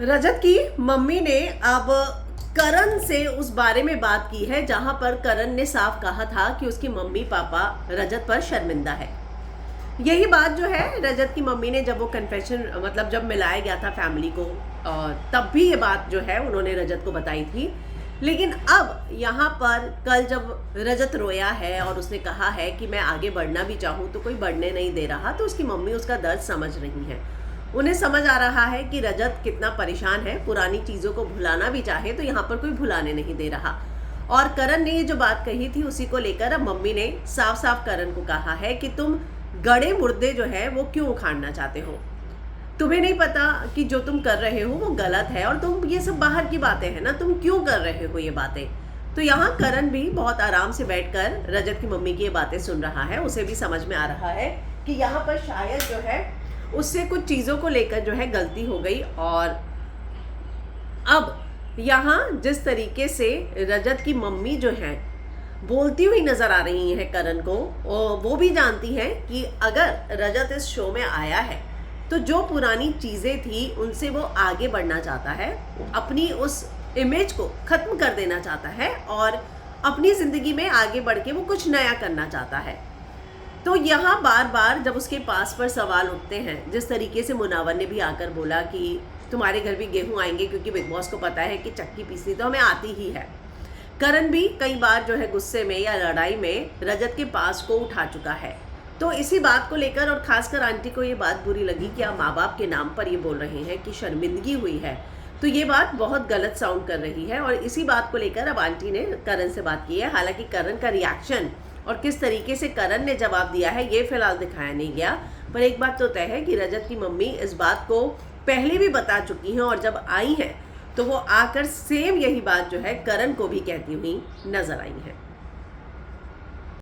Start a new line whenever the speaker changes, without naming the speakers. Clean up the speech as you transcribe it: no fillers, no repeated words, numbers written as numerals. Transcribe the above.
रजत की मम्मी ने अब करण से उस बारे में बात की है जहां पर करण ने साफ कहा था कि उसकी मम्मी पापा रजत पर शर्मिंदा है। यही बात जो है रजत की मम्मी ने जब वो कन्फेशन मतलब जब मिलाया गया था फैमिली को, तब भी ये बात जो है उन्होंने रजत को बताई थी। लेकिन अब यहाँ पर कल जब रजत रोया है और उसने कहा है कि मैं आगे बढ़ना भी चाहूँ तो कोई बढ़ने नहीं दे रहा, तो उसकी मम्मी उसका दर्द समझ रही है। उन्हें समझ आ रहा है कि रजत कितना परेशान है, पुरानी चीज़ों को भुलाना भी चाहे तो यहाँ पर कोई भुलाने नहीं दे रहा। और करण ने ये जो बात कही थी उसी को लेकर अब मम्मी ने साफ साफ करण को कहा है कि तुम गड़े मुर्दे जो है वो क्यों उखाड़ना चाहते हो। तुम्हें नहीं पता कि जो तुम कर रहे हो वो गलत है, और तुम ये सब बाहर की बातें हैं ना, तुम क्यों कर रहे हो ये बातें। तो यहाँ करण भी बहुत आराम से बैठकर रजत की मम्मी की ये बातें सुन रहा है। उसे भी समझ में आ रहा है कि यहाँ पर शायद जो है उससे कुछ चीज़ों को लेकर जो है गलती हो गई। और अब यहाँ जिस तरीके से रजत की मम्मी जो है बोलती हुई नजर आ रही है करण को, वो भी जानती है कि अगर रजत इस शो में आया है तो जो पुरानी चीज़ें थी उनसे वो आगे बढ़ना चाहता है, अपनी उस इमेज को ख़त्म कर देना चाहता है और अपनी ज़िंदगी में आगे बढ़ के वो कुछ नया करना चाहता है। तो यहाँ बार बार जब उसके पास पर सवाल उठते हैं, जिस तरीके से मुनावर ने भी आकर बोला कि तुम्हारे घर भी गेहूँ आएंगे क्योंकि बिग बॉस को पता है कि चक्की पीसनी तो हमें आती ही है। करण भी कई बार जो है गुस्से में या लड़ाई में रजत के पास को उठा चुका है। तो इसी बात को लेकर और खासकर आंटी को ये बात बुरी लगी कि आप माँ बाप के नाम पर ये बोल रहे हैं कि शर्मिंदगी हुई है, तो ये बात बहुत गलत साउंड कर रही है। और इसी बात को लेकर अब आंटी ने करण से बात की है। हालांकि करण का रिएक्शन और किस तरीके से करण ने जवाब दिया है ये फिलहाल दिखाया नहीं गया, पर एक बात तो तय है कि रजत की मम्मी इस बात को पहले भी बता चुकी हैं और जब आई हैं तो वो आकर सेम यही बात जो है करण को भी कहती हुई नजर आई है।